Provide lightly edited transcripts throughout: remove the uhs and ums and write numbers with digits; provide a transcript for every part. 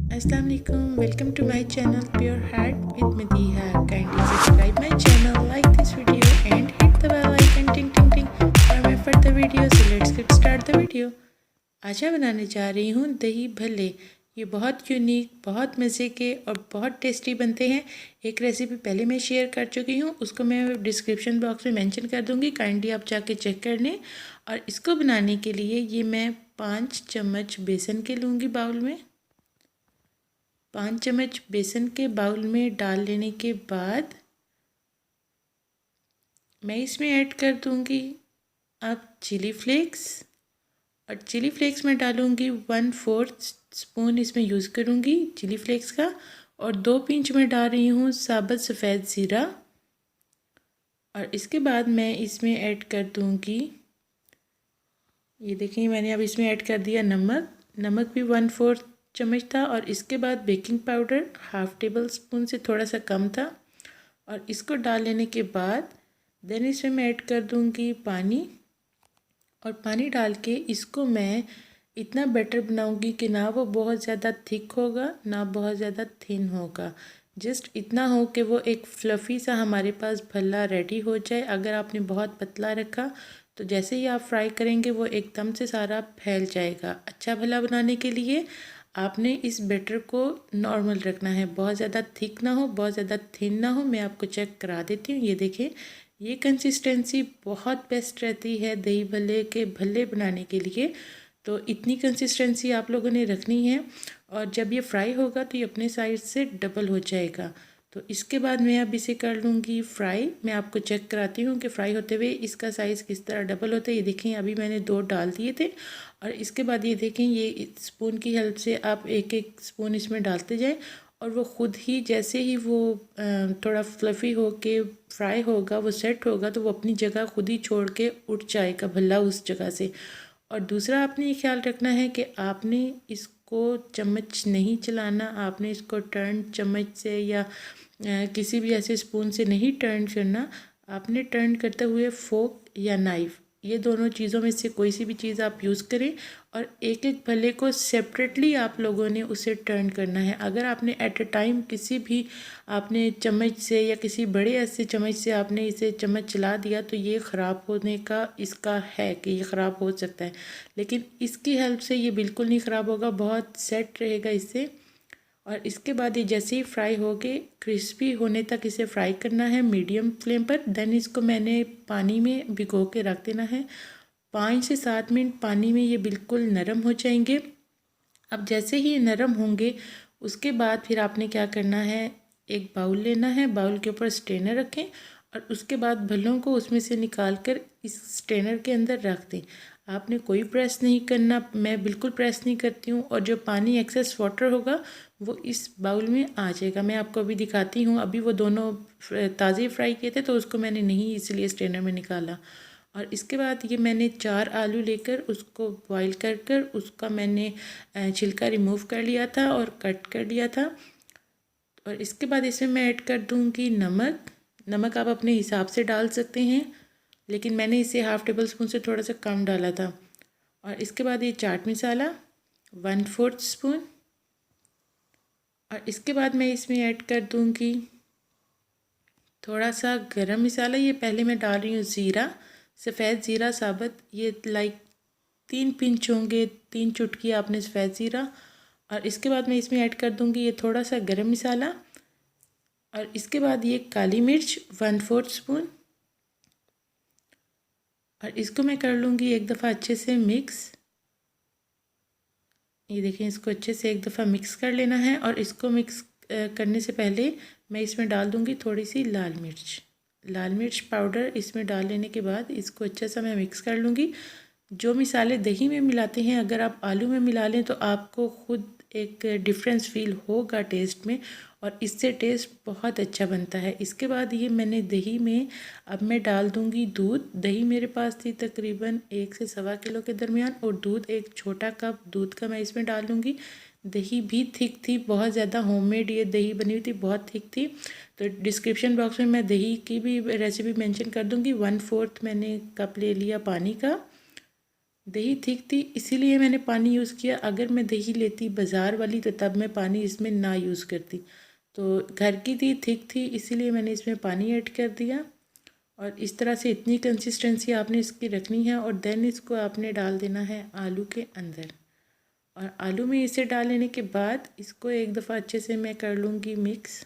Assalamu alaikum. Welcome to my channel Pure Heart with Madiha. Kindly subscribe my channel, like this video and hit the bell icon ting ting ting for my further videos. So let's get start the video. आज मैं बनाने जा रही हूँ दही भल्ले। ये बहुत unique, बहुत मज़े के और बहुत टेस्टी बनते हैं। एक रेसिपी पहले मैं शेयर कर चुकी हूँ, उसको मैं डिस्क्रिप्शन बॉक्स में मेंशन कर दूँगी, काइंडली आप जाके चेक कर लें। और इसको बनाने के लिए ये मैं 5 चम्मच बेसन के लूँगी बाउल में। 5 चम्मच बेसन के बाउल में डाल लेने के बाद मैं इसमें ऐड कर दूँगी अब चिली फ्लेक्स। और चिली फ्लेक्स में डालूँगी 1/4 स्पून इसमें यूज़ करूँगी चिली फ्लेक्स का। और 2 पिंच में डाल रही हूँ साबुत सफ़ेद ज़ीरा। और इसके बाद मैं इसमें ऐड कर दूँगी, ये देखिए मैंने अब इसमें ऐड कर दिया नमक। नमक भी 1/4 चम्मच था। और इसके बाद बेकिंग पाउडर 1/2 टेबल स्पून से थोड़ा सा कम था। और इसको डाल लेने के बाद देन इसमें मैं ऐड कर दूँगी पानी। और पानी डाल के इसको मैं इतना बैटर बनाऊँगी कि ना वो बहुत ज़्यादा थिक होगा ना बहुत ज़्यादा थिन होगा, जस्ट इतना हो कि वो एक फ्लफ़ी सा हमारे पास भल्ला रेडी हो जाए। अगर आपने बहुत पतला रखा तो जैसे ही आप फ्राई करेंगे वो एकदम से सारा फैल जाएगा। अच्छा भल्ला बनाने के लिए आपने इस बैटर को नॉर्मल रखना है, बहुत ज़्यादा थिक ना हो बहुत ज़्यादा थिन ना हो। मैं आपको चेक करा देती हूँ, ये देखें ये कंसिस्टेंसी बहुत बेस्ट रहती है दही भल्ले के भल्ले बनाने के लिए। तो इतनी कंसिस्टेंसी आप लोगों ने रखनी है। और जब ये फ्राई होगा तो ये अपने साइड से डबल हो जाएगा। तो इसके बाद मैं अब इसे कर लूँगी फ्राई। मैं आपको चेक कराती हूँ कि फ्राई होते हुए इसका साइज़ किस तरह डबल होता है। ये देखें अभी मैंने 2 डाल दिए थे। और इसके बाद ये देखें ये स्पून की हेल्प से आप एक एक स्पून इसमें डालते जाएं और वो ख़ुद ही जैसे ही वो थोड़ा फ्लफ़ी हो के फ्राई होगा, वो सेट होगा तो वो अपनी जगह खुद ही छोड़ के उठ जाएगा भल्ला उस जगह से। और दूसरा आपने ये ख्याल रखना है कि आपने इसको चम्मच नहीं चलाना, आपने इसको टर्न चम्मच से या किसी भी ऐसे स्पून से नहीं टर्न करना। आपने टर्न करते हुए फोक या नाइफ़, ये दोनों चीज़ों में से कोई सी भी चीज़ आप यूज़ करें। और एक एक भल्ले को सेपरेटली आप लोगों ने उसे टर्न करना है। अगर आपने एट अ टाइम किसी भी आपने चम्मच से या किसी बड़े ऐसे चम्मच से आपने इसे चम्मच चला दिया तो ये ख़राब होने का इसका है कि ये ख़राब हो सकता है। लेकिन इसकी हेल्प से ये बिल्कुल नहीं ख़राब होगा, बहुत सेट रहेगा इससे। और इसके बाद ये जैसे ही फ्राई हो गए क्रिस्पी होने तक इसे फ्राई करना है मीडियम फ्लेम पर। देन इसको मैंने पानी में भिगो के रख देना है। 5 से 7 मिनट पानी में ये बिल्कुल नरम हो जाएंगे। अब जैसे ही ये नरम होंगे उसके बाद फिर आपने क्या करना है, एक बाउल लेना है, बाउल के ऊपर स्ट्रेनर रखें और उसके बाद भल्लों को उसमें से निकाल कर इस स्ट्रेनर के अंदर रख दें। आपने कोई प्रेस नहीं करना, मैं बिल्कुल प्रेस नहीं करती हूँ। और जो पानी एक्सेस वाटर होगा वो इस बाउल में आ जाएगा। मैं आपको अभी दिखाती हूँ, अभी वो दोनों ताज़े फ्राई किए थे तो उसको मैंने नहीं इसलिए स्ट्रेनर में निकाला। और इसके बाद ये मैंने 4 आलू लेकर उसको बॉईल कर कर उसका मैंने छिलका रिमूव कर लिया था और कट कर लिया था। और इसके बाद इसमें मैं ऐड कर दूँगी नमक। नमक आप अपने हिसाब से डाल सकते हैं, लेकिन मैंने इसे 1/2 टेबल स्पून से थोड़ा सा कम डाला था। और इसके बाद ये चाट मसाला 1/4 स्पून। और इसके बाद मैं इसमें ऐड कर दूँगी थोड़ा सा गरम मसाला। ये पहले मैं डाल रही हूँ ज़ीरा, सफ़ेद ज़ीरा साबुत, ये लाइक 3 पिंच होंगे, 3 चुटकी आपने सफ़ेद ज़ीरा। और इसके बाद मैं इसमें ऐड कर दूँगी ये थोड़ा सा गरम मसाला। और इसके बाद ये काली मिर्च 1/4 स्पून। और इसको मैं कर लूँगी एक दफ़ा अच्छे से मिक्स। ये देखें इसको अच्छे से एक दफ़ा मिक्स कर लेना है। और इसको मिक्स करने से पहले मैं इसमें डाल दूँगी थोड़ी सी लाल मिर्च पाउडर। इसमें डाल लेने के बाद इसको अच्छा सा मैं मिक्स कर लूँगी। जो मिसाले दही में मिलाते हैं अगर आप आलू में मिला लें तो आपको ख़ुद एक डिफरेंस फील होगा टेस्ट में, और इससे टेस्ट बहुत अच्छा बनता है। इसके बाद ये मैंने दही में अब मैं डाल दूँगी दूध। दही मेरे पास थी तकरीबन 1 से सवा किलो के दरमियान, और दूध एक छोटा कप दूध का मैं इसमें डाल दूँगी। दही भी थिक थी, बहुत ज़्यादा होममेड ये दही बनी हुई थी, बहुत थिक थी। तो डिस्क्रिप्शन बॉक्स में मैं दही की भी रेसिपी मेंशन कर दूँगी। 1/4 मैंने कप ले लिया पानी का। दही थिक थी इसीलिए मैंने पानी यूज़ किया। अगर मैं दही लेती बाज़ार वाली तो तब मैं पानी इसमें ना यूज़ करती। तो घर की थी, थिक थी, इसीलिए मैंने इसमें पानी ऐड कर दिया। और इस तरह से इतनी कंसिस्टेंसी आपने इसकी रखनी है और देन इसको आपने डाल देना है आलू के अंदर। और आलू में इसे डाल लेने के बाद इसको एक दफ़ा अच्छे से मैं कर लूँगी मिक्स।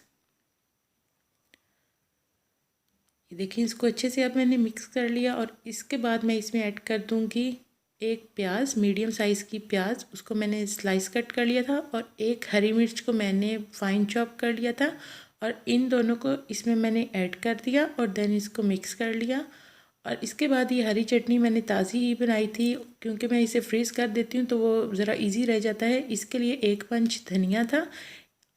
देखिए इसको अच्छे से अब मैंने मिक्स कर लिया और इसके बाद मैं इसमें ऐड कर दूँगी एक प्याज, मीडियम साइज़ की प्याज, उसको मैंने स्लाइस कट कर लिया था, और एक हरी मिर्च को मैंने फाइन चॉप कर लिया था, और इन दोनों को इसमें मैंने ऐड कर दिया और देन इसको मिक्स कर लिया। और इसके बाद ये हरी चटनी मैंने ताज़ी ही बनाई थी, क्योंकि मैं इसे फ्रीज़ कर देती हूँ तो वो ज़रा इजी रह जाता है। इसके लिए 1 पंच धनिया था,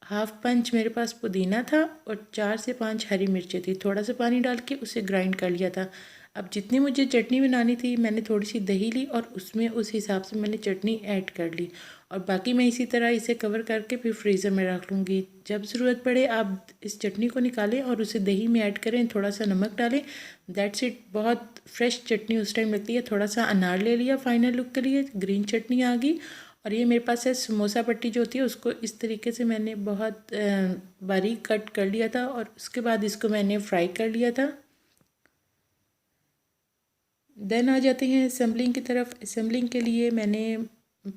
हाफ़ पंच मेरे पास पुदीना था और 4 से 5 हरी मिर्चें थी। थोड़ा सा पानी डाल के उसे ग्राइंड कर लिया था। अब जितनी मुझे चटनी बनानी थी मैंने थोड़ी सी दही ली और उसमें उस हिसाब से मैंने चटनी ऐड कर ली, और बाकी मैं इसी तरह इसे कवर करके फिर फ्रीज़र में रख लूँगी। जब ज़रूरत पड़े आप इस चटनी को निकालें और उसे दही में ऐड करें, थोड़ा सा नमक डालें, दैट्स इट। बहुत फ्रेश चटनी उस टाइम लगती है। थोड़ा सा अनार ले लिया फाइनल लुक के लिए, ग्रीन चटनी आ गई। और ये मेरे पास है समोसा पट्टी जो होती है, उसको इस तरीके से मैंने बहुत बारीक कट कर लिया था और उसके बाद इसको मैंने फ्राई कर लिया था। देन आ जाते हैं असेंबलिंग की तरफ। असेंबलिंग के लिए मैंने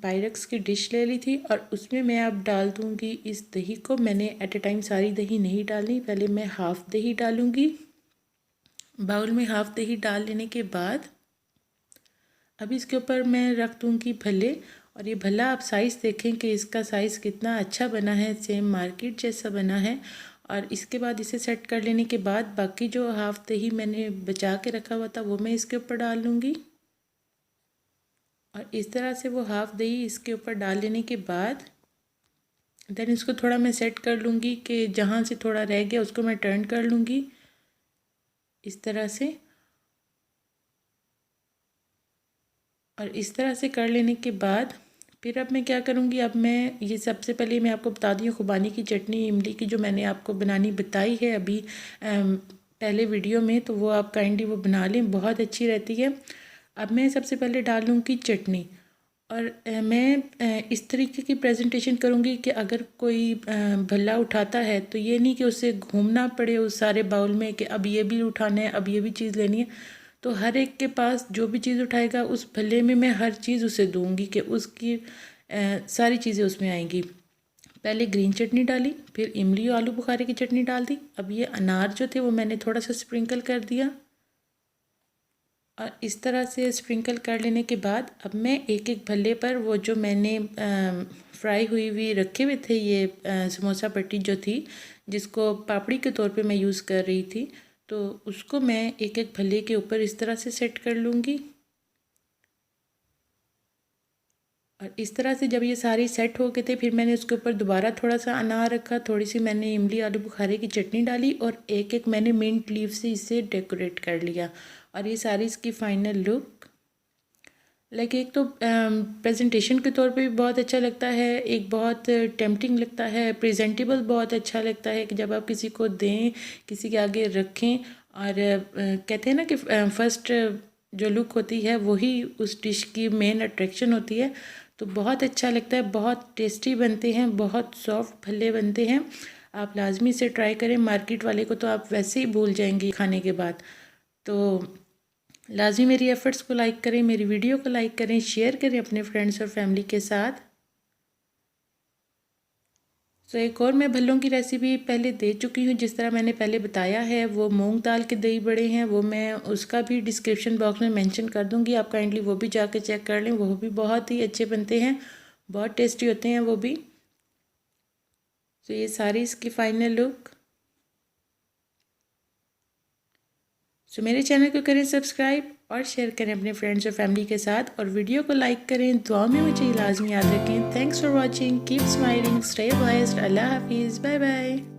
पायरेक्स की डिश ले ली थी और उसमें मैं अब डाल दूँगी इस दही को। मैंने एट ए टाइम सारी दही नहीं डालनी, पहले मैं हाफ़ दही डालूँगी। बाउल में हाफ़ दही डाल लेने के बाद अब इसके ऊपर मैं रख दूँगी भल्ले, और ये भल्ला आप साइज़ देखें कि इसका साइज़ कितना अच्छा बना है, सेम मार्केट जैसा बना है। और इसके बाद इसे सेट कर लेने के बाद बाकी जो हाफ़ दही मैंने बचा के रखा हुआ था वो मैं इसके ऊपर डाल लूँगी। और इस तरह से वो हाफ़ दही इसके ऊपर डाल लेने के बाद देन इसको थोड़ा मैं सेट कर लूँगी कि जहाँ से थोड़ा रह गया उसको मैं टर्न कर लूँगी इस तरह से। और इस तरह से कर लेने के बाद फिर अब मैं क्या करूँगी, अब मैं ये सबसे पहले मैं आपको बता दी हूँ खुबानी की चटनी इमली की जो मैंने आपको बनानी बताई है अभी पहले वीडियो में, तो वो आप काइंडली वो बना लें, बहुत अच्छी रहती है। अब मैं सबसे पहले डाल लूँगी चटनी, और मैं इस तरीके की प्रेजेंटेशन करूँगी कि अगर कोई भल्ला उठाता है तो ये नहीं कि उसे घूमना पड़े उस सारे बाउल में कि अब ये भी उठाना है, अब ये भी चीज़ लेनी है। तो हर एक के पास जो भी चीज़ उठाएगा उस भल्ले में मैं हर चीज़ उसे दूँगी कि उसकी सारी चीज़ें उसमें आएंगी। पहले ग्रीन चटनी डाली, फिर इमली और आलू बुखारे की चटनी डाल दी। अब ये अनार जो थे वो मैंने थोड़ा सा स्प्रिंकल कर दिया, और इस तरह से स्प्रिंकल कर लेने के बाद अब मैं एक एक भल्ले पर वो जो मैंने फ्राई हुई हुई रखे हुए थे ये समोसा पट्टी जो थी जिसको पापड़ी के तौर पे मैं यूज़ कर रही थी, तो उसको मैं एक एक भल्ले के ऊपर इस तरह से सेट कर लूँगी। और इस तरह से जब ये सारी सेट हो गए थे फिर मैंने उसके ऊपर दोबारा थोड़ा सा अनार रखा, थोड़ी सी मैंने इमली आलू बुखारे की चटनी डाली और एक एक मैंने मिंट लीव से इसे डेकोरेट कर लिया। और ये सारी इसकी फाइनल लुक एक तो प्रेजेंटेशन के तौर पे भी बहुत अच्छा लगता है, एक बहुत टेम्पटिंग लगता है, प्रेजेंटेबल बहुत अच्छा लगता है कि जब आप किसी को दें, किसी के आगे रखें। और कहते हैं ना कि फर्स्ट जो लुक होती है वही उस डिश की मेन अट्रैक्शन होती है। तो बहुत अच्छा लगता है, बहुत टेस्टी बनते हैं, बहुत सॉफ्ट भल्ले बनते हैं। आप लाजमी से ट्राई करें, मार्केट वाले को तो आप वैसे ही भूल जाएंगे खाने के बाद। तो लाजमी मेरी एफ़र्ट्स को लाइक करें, मेरी वीडियो को लाइक करें, शेयर करें अपने फ्रेंड्स और फैमिली के साथ। तो एक और मैं भल्लों की रेसिपी पहले दे चुकी हूँ, जिस तरह मैंने पहले बताया है वो मूंग दाल के दही बड़े हैं, वो मैं उसका भी डिस्क्रिप्शन बॉक्स में मेंशन कर दूँगी, आप काइंडली वो भी जाके चेक कर लें, वो भी बहुत ही अच्छे बनते हैं, बहुत टेस्टी होते हैं वो भी। तो ये सारी इसकी फाइनल लुक। सो मेरे चैनल को करें सब्सक्राइब और शेयर करें अपने फ्रेंड्स और फैमिली के साथ, और वीडियो को लाइक करें, दुआ में मुझे लाजमी याद रखें। Thanks for watching, keep smiling, stay blessed, अल्लाह हाफिज़, बाय बाय।